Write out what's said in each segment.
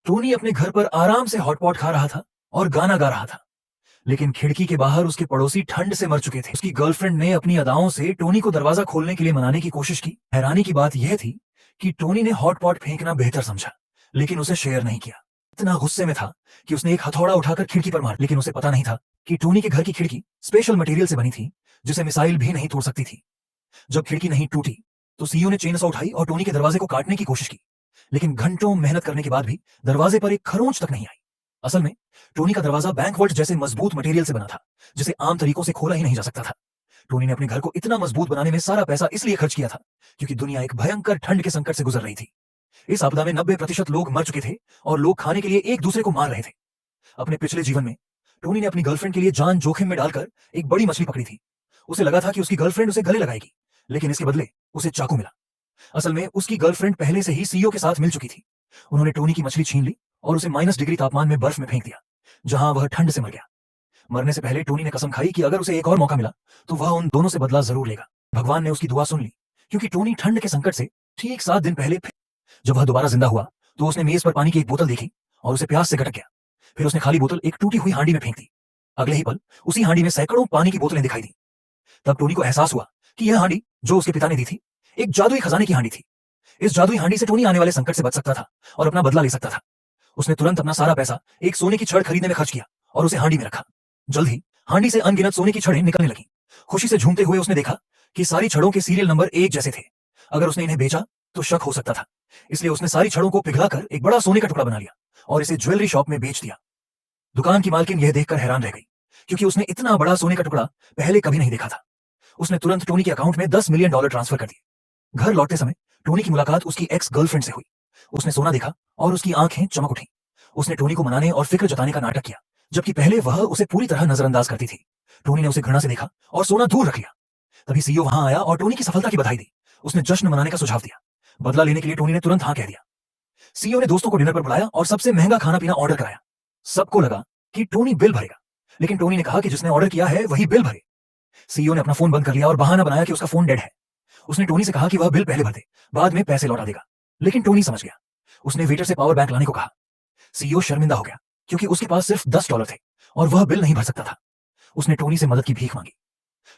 Tony अपने घर पर आराम से हॉटपॉट खा रहा था और गाना गा रहा था। लेकिन खिड़की के बाहर उसके पड़ोसी ठंड से मर चुके थे। उसकी गर्लफ्रेंड ने अपनी अदाओं से टोनी को दरवाजा खोलने के लिए मनाने की कोशिश की। हैरानी की बात यह थी कि टोनी ने हॉटपॉट फेंकना बेहतर समझा, लेकिन उसे शेयर नहीं किया। इतना गुस्से में था कि उसने एक हथौड़ा उठाकर खिड़की पर मारा, लेकिन उसे पता नहीं था कि टोनी के घर की खिड़की स्पेशल मटेरियल से बनी थी, जिसे मिसाइल भी नहीं तोड़ सकती थी। जब खिड़की नहीं टूटी तो सीईओ ने चेन सॉ उठाई और टोनी के दरवाजे को काटने की कोशिश की, लेकिन घंटों मेहनत करने के बाद भी दरवाजे पर एक खरोंच तक नहीं आई। असल में टोनी का दरवाजा बैंक वोल्ट जैसे मजबूत मटेरियल से बना था, जिसे आम तरीकों से खोला ही नहीं जा सकता था। टोनी ने अपने घर को इतना मजबूत बनाने में सारा पैसा इसलिए खर्च किया था क्योंकि दुनिया एक भयंकर ठंड के संकट से गुजर रही थी। इस आपदा में 90% लोग मर चुके थे और लोग खाने के लिए एक दूसरे को मार रहे थे। अपने पिछले जीवन में टोनी ने अपनी गर्लफ्रेंड के लिए जान जोखिम में डालकर एक बड़ी मछली पकड़ी थी। उसे लगा था कि उसकी गर्लफ्रेंड उसे गले लगाएगी, लेकिन इसके बदले उसे चाकू मिला। असल में उसकी गर्लफ्रेंड पहले से ही सीईओ के साथ मिल चुकी थी। उन्होंने टोनी की मछली छीन ली और उसे -डिग्री तापमान में बर्फ में फेंक दिया, जहां वह ठंड से मर गया। मरने से पहले टोनी ने कसम खाई कि अगर उसे एक और मौका मिला तो वह उन दोनों से बदला जरूर लेगा। भगवान ने उसकी दुआ सुन ली, क्योंकि टोनी ठंड के संकट से ठीक 7 दिन पहले जब वह दोबारा जिंदा हुआ तो उसने मेज पर पानी की एक बोतल देखी और उसे प्यास से गटक गया। फिर उसने खाली बोतल एक टूटी हुई हांडी में फेंक दी। अगले ही पल उसी हांडी में सैकड़ों पानी की बोतलें दिखाई दी। तब टोनी को एहसास हुआ कि यह हांडी जो उसके पिता ने दी थी, एक जादुई खजाने की हांडी थी। इस जादुई हांडी से टोनी आने वाले संकट से बच सकता था और अपना बदला ले सकता था। उसने तुरंत अपना सारा पैसा एक सोने की छड़ खरीदने में खर्च किया और उसे हांडी में रखा। जल्द ही हांडी से अनगिनत सोने की छड़ें निकलने लगी। खुशी से झूमते हुए उसने देखा कि सारी छड़ों के सीरियल नंबर एक जैसे थे। अगर उसने इन्हें बेचा तो शक हो सकता था, इसलिए उसने सारी छड़ों को पिघलाकर एक बड़ा सोने का टुकड़ा बना लिया और इसे ज्वेलरी शॉप में बेच दिया। दुकान की मालकिन यह देखकर हैरान रह गई, क्योंकि उसने इतना बड़ा सोने का टुकड़ा पहले कभी नहीं देखा था। उसने तुरंत टोनी के अकाउंट में $10 मिलियन ट्रांसफर कर दिए। घर लौटते समय टोनी की मुलाकात उसकी एक्स गर्लफ्रेंड से हुई। उसने सोना देखा और उसकी आंखें चमक उठी। उसने टोनी को मनाने और फिक्र जताने का नाटक किया, जबकि पहले वह उसे पूरी तरह नजरअंदाज करती थी। टोनी ने उसे घृणा से देखा और सोना दूर रख लिया। तभी सीईओ वहां आया और टोनी की सफलता की बधाई दी। उसने जश्न मनाने का सुझाव दिया। बदला लेने के लिए टोनी ने तुरंत हाँ कह दिया। सीईओ ने दोस्तों को डिनर पर बुलाया और सबसे महंगा खाना पीना ऑर्डर कराया। सबको लगा कि टोनी बिल भरेगा, लेकिन टोनी ने कहा कि जिसने ऑर्डर किया है वही बिल भरे। सीईओ ने अपना फोन बंद कर लिया और बहाना बनाया कि उसका फोन डेड है। उसने टोनी से कहा कि वह बिल पहले भर दे, बाद में पैसे लौटा देगा। लेकिन टोनी समझ गया। उसने वेटर से पावर बैंक लाने को कहा। सीईओ शर्मिंदा हो गया, क्योंकि उसके पास सिर्फ $10 थे और वह बिल नहीं भर सकता था। उसने टोनी से मदद की भीख मांगी।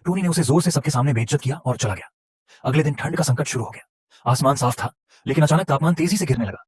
टोनी ने उसे जोर से सबके सामने बेइज्जत किया और चला गया। अगले दिन ठंड का संकट शुरू हो गया। आसमान साफ था, लेकिन अचानक तापमान तेजी से गिरने लगा।